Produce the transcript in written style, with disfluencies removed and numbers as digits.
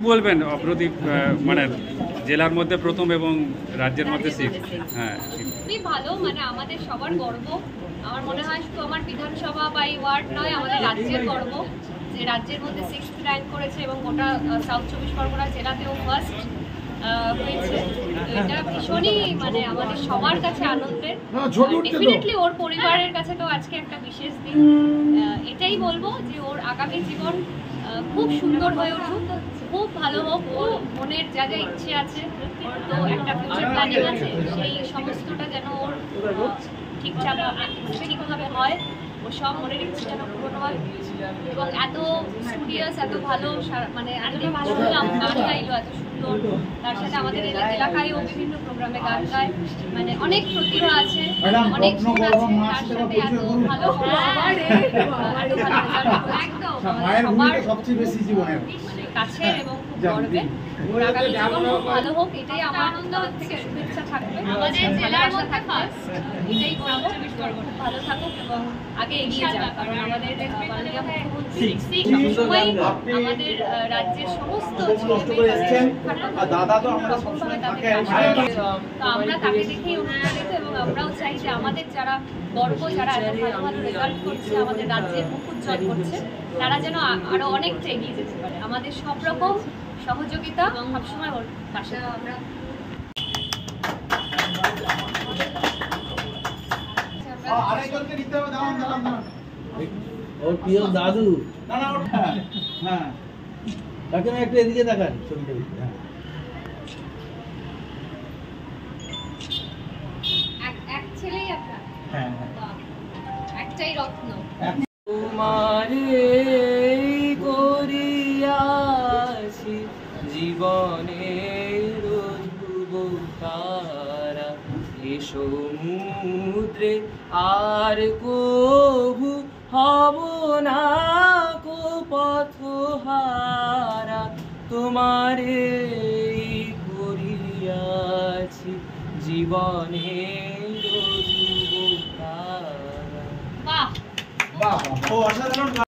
বলবেন অপ্রদীপ মানে জেলার মধ্যে প্রথম এবং রাজ্যের মধ্যে সিক্স। হ্যাঁ, খুবই ভালো, মানে আমাদের সবার গর্ব। আমার মনে হয় শুধু আমার বিধানসভা বা এই ওয়ার্ড নয়, আমাদের রাজ্যের গর্ব যে রাজ্যের মধ্যে 6th র্যাঙ্ক করেছে এবং গোটা সাউথ 24 পরগনা জেলাতেও ফার্স্ট হয়েছে। তো এটা ভীষণই মানে আমাদের সবার কাছে আনন্দের। ডেফিনেটলি ওর পরিবারের কাছে তো আজকে একটা বিশেষ দিন। এটাই বলবো যে ওর আগামী জীবন খুব সুন্দর হয়ে উঠুক, খুব ভালো হোক, ওর মনের যা যা ইচ্ছে আছে, তো একটা ফিউচার প্ল্যানিং আছে, সেই সমস্তটা যেন ওর ঠিকভাবে হয়, ও সব মনের ইচ্ছে যেন পূরণ হয়। এবং এত স্টুডিয়াস, এত ভালো, মানে শুনলাম গান গাইলো এত সুন্দর, তার সাথে আমাদের এলাকায়ও বিভিন্ন প্রোগ্রামে গান গায়, মানে অনেক প্রতিভা আছে, অনেক গুণ আছে, তার সাথে এত ভালো একদম সবার কাছে এবং খুব গর্বে। ওর আগামী জীবন খুব ভালো হোক, এটাই আমার আনন্দ থেকে শুভেচ্ছা থাকবে। আমাদের জেলার মধ্যে ফার্স্ট, এটাই বলবো, খুব ভালো থাকুক এবং আগে এগিয়ে যাক, কারণ আমাদের মাননীয় মুখ্যমন্ত্রী সবসময় আমাদের রাজ্যের সমস্ত তো আমরা তাকে দেখেই অনুপ্রাণিত এবং আমরাও চাই যে আমাদের যারা গর্ব, যারা এত ভালো ভালো রেজাল্ট করছে, আমাদের রাজ্যের মুখ উজ্জ্বল করছে, তারা যেন আরো অনেকটা এগিয়ে যেতে পারে। আমাদের সব রকম সহযোগিতা সবসময় ওর পাশে। আমরা ওর প্রিয় দাদু, না না ওটা হ্যাঁ, তাকে একটু এদিকে দেখান ছবিটা। এক ছেলেই আপনার? হ্যাঁ, একটাই রত্ন। তোমারে করিয়াছি জীবনের ধ্রুব তারা, এ সমুদ্রে আর কভু হব না কো পথহারা, তোমারে করিয়াছি জীবনের ধ্রুব তারা। বাহ বাহ, ও অসাধারণ।